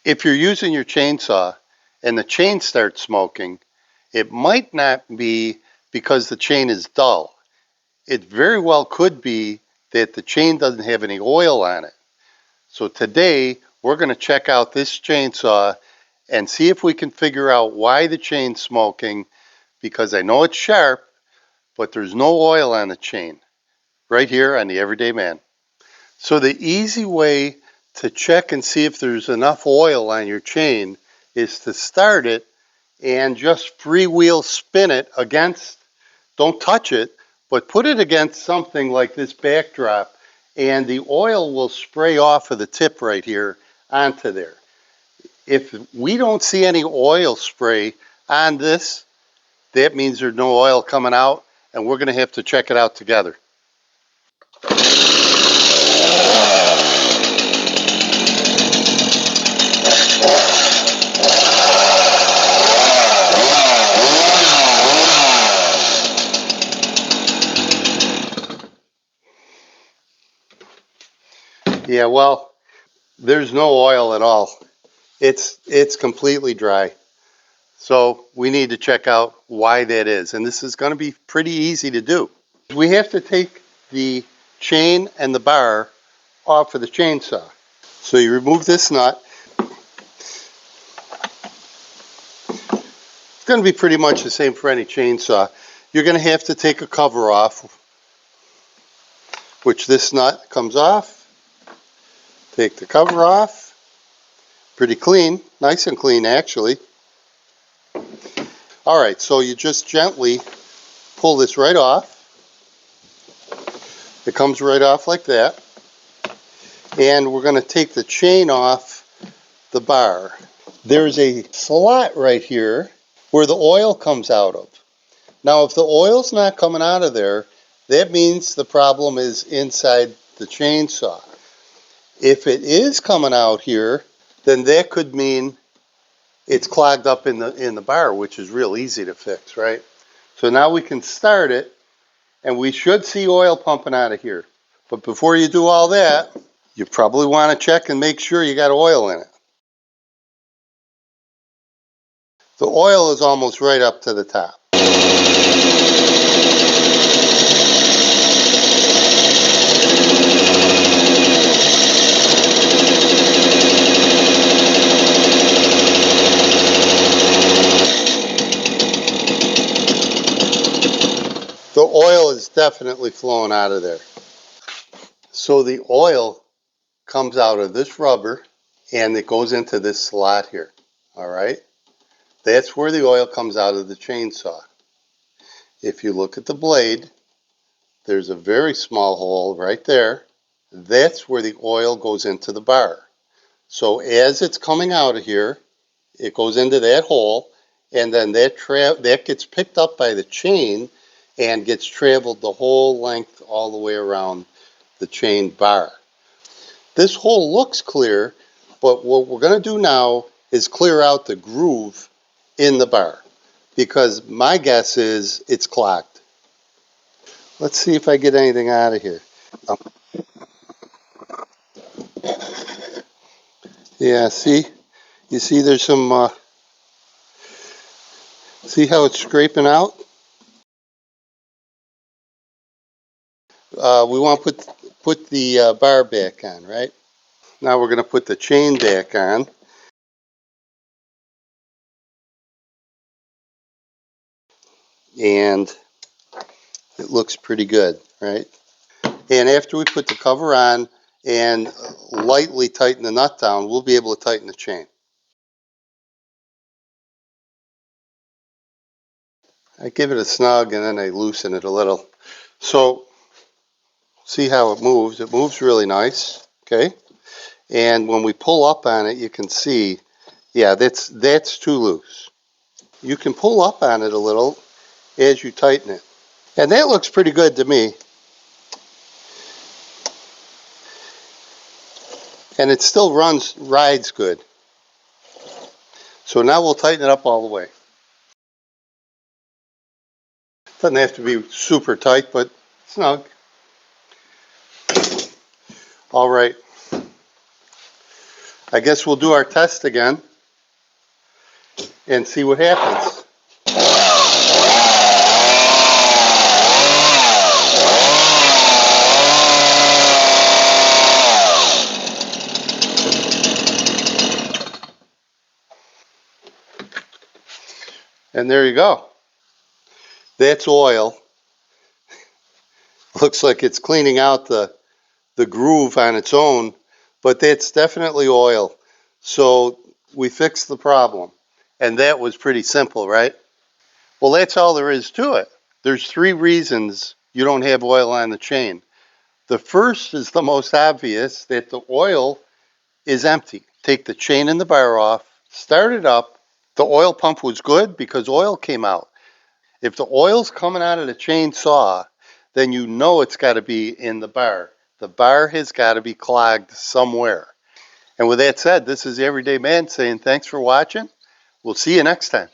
If you're using your chainsaw and the chain starts smoking, it might not be because the chain is dull. It very well could be that the chain doesn't have any oil on it. So today we're going to check out this chainsaw and see if we can figure out why the chain's smoking, because I know it's sharp, but there's no oil on the chain, right here on the Everyday Man. So the easy way to check and see if there's enough oil on your chain is to start it and just freewheel spin it against, don't touch it, but put it against something like this backdrop, and the oil will spray off of the tip right here onto there. If we don't see any oil spray on this, that means there's no oil coming out, and we're going to have to check it out together. Yeah, well, there's no oil at all. It's completely dry. So we need to check out why that is. And this is going to be pretty easy to do. We have to take the chain and the bar off of the chainsaw. So you remove this nut. It's going to be pretty much the same for any chainsaw. You're going to have to take a cover off, which this nut comes off. Take the cover off. Pretty clean, nice and clean actually. All right, so you just gently pull this right off. It comes right off like that. And we're going to take the chain off the bar. There's a slot right here where the oil comes out of. Now, if the oil's not coming out of there, that means the problem is inside the chainsaw. If it is coming out here, then that could mean it's clogged up in the bar, which is real easy to fix, right? So now we can start it, and we should see oil pumping out of here. But before you do all that, you probably want to check and make sure you got oil in it. The oil is almost right up to the top. The oil is definitely flowing out of there. So the oil comes out of this rubber and it goes into this slot here. All right. That's where the oil comes out of the chainsaw. If you look at the blade, there's a very small hole right there. That's where the oil goes into the bar. So as it's coming out of here, it goes into that hole, and then that gets picked up by the chain and gets traveled the whole length all the way around the chain bar. This hole looks clear, but what we're going to do now is clear out the groove in the bar, because my guess is it's clogged. Let's see if I get anything out of here. Yeah, see? You see there's some, see how it's scraping out? We want to put the bar back on, right? Now we're going to put the chain back on. And it looks pretty good, right? And after we put the cover on and lightly tighten the nut down, we'll be able to tighten the chain. I give it a snug and then I loosen it a little. So see how it moves? It moves really nice, okay? And when we pull up on it, you can see, yeah, that's too loose. You can pull up on it a little as you tighten it. And that looks pretty good to me. And it still rides good. So now we'll tighten it up all the way. Doesn't have to be super tight, but snug. All right. I guess we'll do our test again and see what happens. And there you go. That's oil. Looks like it's cleaning out the groove on its own, but that's definitely oil. So we fixed the problem. And that was pretty simple, right? Well, that's all there is to it. There's 3 reasons you don't have oil on the chain. The first is the most obvious, that the oil is empty. Take the chain and the bar off, start it up. The oil pump was good because oil came out. If the oil's coming out of the chainsaw, then you know it's got to be in the bar. The bar has got to be clogged somewhere. And with that said, this is Everyday Man saying thanks for watching. We'll see you next time.